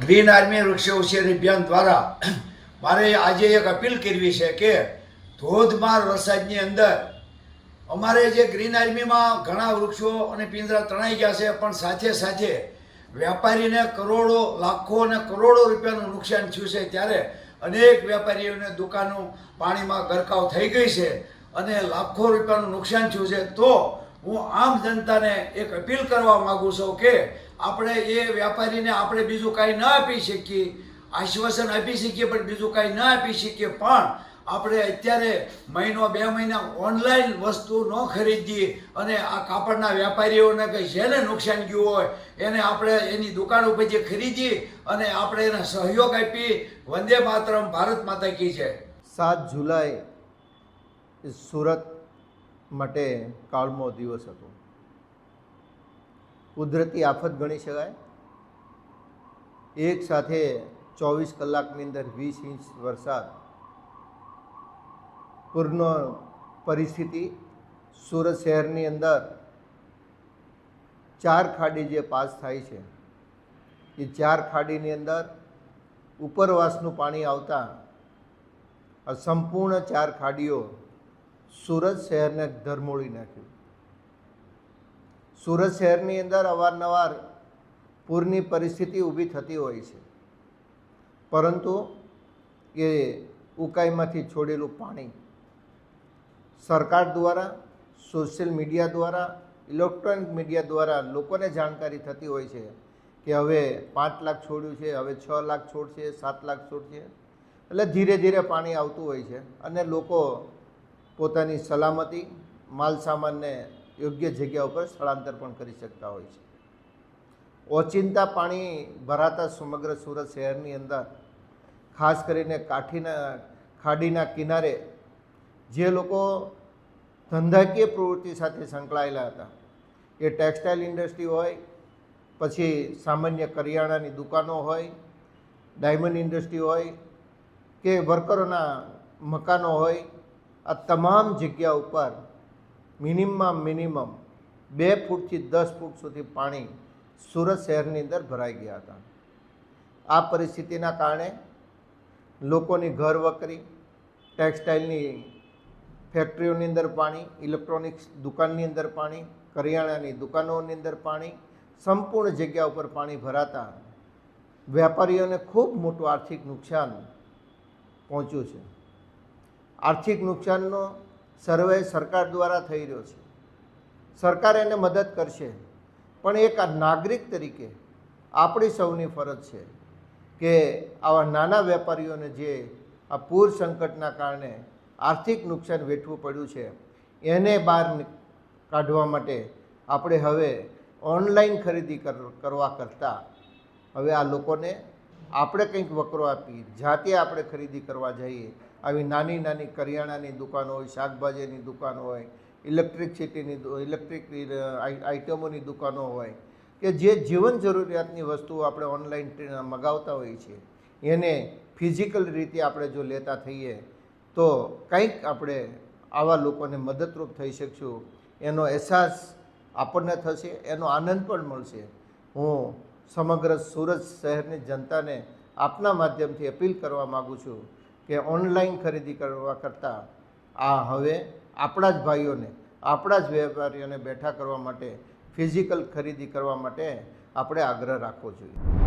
Green army વૃક્ષ ઉછેર અભિયાન દ્વારા મારે આજે એક અપીલ કરવી છે કે ધોધમાર વરસાદની અંદર અમારે જે ગ્રીન આર્મીમાં ઘણા વૃક્ષો અને પિંજરા તણાઈ ગયા છે, પણ સાથે સાથે વેપારીને કરોડો લાખો અને કરોડો રૂપિયાનું નુકસાન થયું છે. ત્યારે અનેક વેપારીઓને દુકાનો પાણીમાં ગરકાવ થઈ ગઈ છે અને લાખો રૂપિયાનું નુકસાન થયું છે. તો હું આમ જનતાને એક અપીલ કરવા માગું છું કે આપણે એ વેપારીને આપણે બીજું કાંઈ ન આપી શકીએ, આશ્વાસન આપી શકીએ પણ બીજું કાંઈ ન આપી શકીએ, પણ આપણે અત્યારે મહિનો 2 મહિના ઓનલાઈન વસ્તુ ન ખરીદીએ અને આ કાપડના વેપારીઓને કંઈ જેને નુકસાન ગયું હોય એને આપણે એની દુકાન ઉપરથી ખરીદી અને આપણે એને સહયોગ આપી. વંદે માતરમ, ભારત માતા કી જય. 7 જુલાઈ સુરત માટે કાળમો દિવસ હતો. કુદરતી આફત ગણી શકાય. એક સાથે 24 કલાકની અંદર 20 ઇંચ વરસાદ, પૂરનો પરિસ્થિતિ. સુરત શહેરની અંદર 4 ખાડી જે પાસ થાય છે એ 4 ખાડીની અંદર ઉપરવાસનું પાણી આવતા આ સંપૂર્ણ 4 ખાડીઓ સુરત શહેરને ધરમોળી નાખ્યું. સુરત શહેરની અંદર અવારનવાર પૂરની પરિસ્થિતિ ઊભી થતી હોય છે, પરંતુ એ ઉકાઈમાંથી છોડેલું પાણી સરકાર દ્વારા, સોશિયલ મીડિયા દ્વારા, ઇલેક્ટ્રોનિક મીડિયા દ્વારા લોકોને જાણકારી થતી હોય છે કે હવે 5 લાખ છોડ્યું છે, હવે 6 લાખ છોડશે, 7 લાખ છોડશે. એટલે ધીરે ધીરે પાણી આવતું હોય છે અને લોકો પોતાની સલામતી, માલ સામાનને યોગ્ય જગ્યા ઉપર સ્થળાંતર પણ કરી શકતા હોય છે. ઓચિંતા પાણી ભરાતા સમગ્ર સુરત શહેરની અંદર, ખાસ કરીને ખાડીના કિનારે જે લોકો ધંધાકીય પ્રવૃત્તિ સાથે સંકળાયેલા હતા, એ ટેક્સટાઇલ ઇન્ડસ્ટ્રી હોય, પછી સામાન્ય કરિયાણાની દુકાનો હોય, ડાયમંડ ઇન્ડસ્ટ્રી હોય કે વર્કરોના મકાનો હોય, આ તમામ જગ્યા ઉપર મિનિમમ 2 ફૂટથી 10 ફૂટ સુધી પાણી સુરત શહેરની અંદર ભરાઈ ગયા હતા. આ પરિસ્થિતિના કારણે લોકોની ઘર વકરી, ટેક્સટાઇલની ફેક્ટરીઓની અંદર પાણી, ઇલેક્ટ્રોનિક્સ દુકાનની અંદર પાણી, કરિયાણાની દુકાનોની અંદર પાણી, સંપૂર્ણ જગ્યા ઉપર પાણી ભરાતા વેપારીઓને ખૂબ મોટું આર્થિક નુકસાન પહોંચ્યું છે. આર્થિક નુકસાનનો સર્વે સરકાર દ્વારા થઈ રહ્યો છે. સરકાર એને મદદ કરશે, પણ એક આ નાગરિક તરીકે આપણી સૌની ફરજ છે કે આવા નાના વેપારીઓને જે આ પૂર સંકટના કારણે આર્થિક નુકસાન વેઠવું પડ્યું છે એને બહાર કાઢવા માટે આપણે હવે ઓનલાઈન ખરીદી કરવા કરતાં હવે આ લોકોને આપણે કંઈક વકરો આપી જાતે આપણે ખરીદી કરવા જઈએ. આવી નાની નાની કરિયાણાની દુકાન હોય, શાકભાજીની દુકાન હોય, ઇલેક્ટ્રિક આઇટમોની દુકાનો હોય કે જે જીવન જરૂરિયાતની વસ્તુઓ આપણે ઓનલાઈન મગાવતા હોઈએ છીએ, એને ફિઝિકલ રીતે આપણે જો લેતા થઈએ તો કંઈક આપણે આવા લોકોને મદદરૂપ થઈ શકશું. એનો અહેસાસ આપણને થશે, એનો આનંદ પણ મળશે. હું સમગ્ર સુરત શહેરની જનતાને આપના માધ્યમથી અપીલ કરવા માગું છું કે ઓનલાઈન ખરીદી કરવા કરતાં આ હવે આપણા જ ભાઈઓને, આપણા જ વેપારીઓને બેઠા કરવા માટે, ફિઝિકલ ખરીદી કરવા માટે આપણે આગ્રહ રાખવો જોઈએ.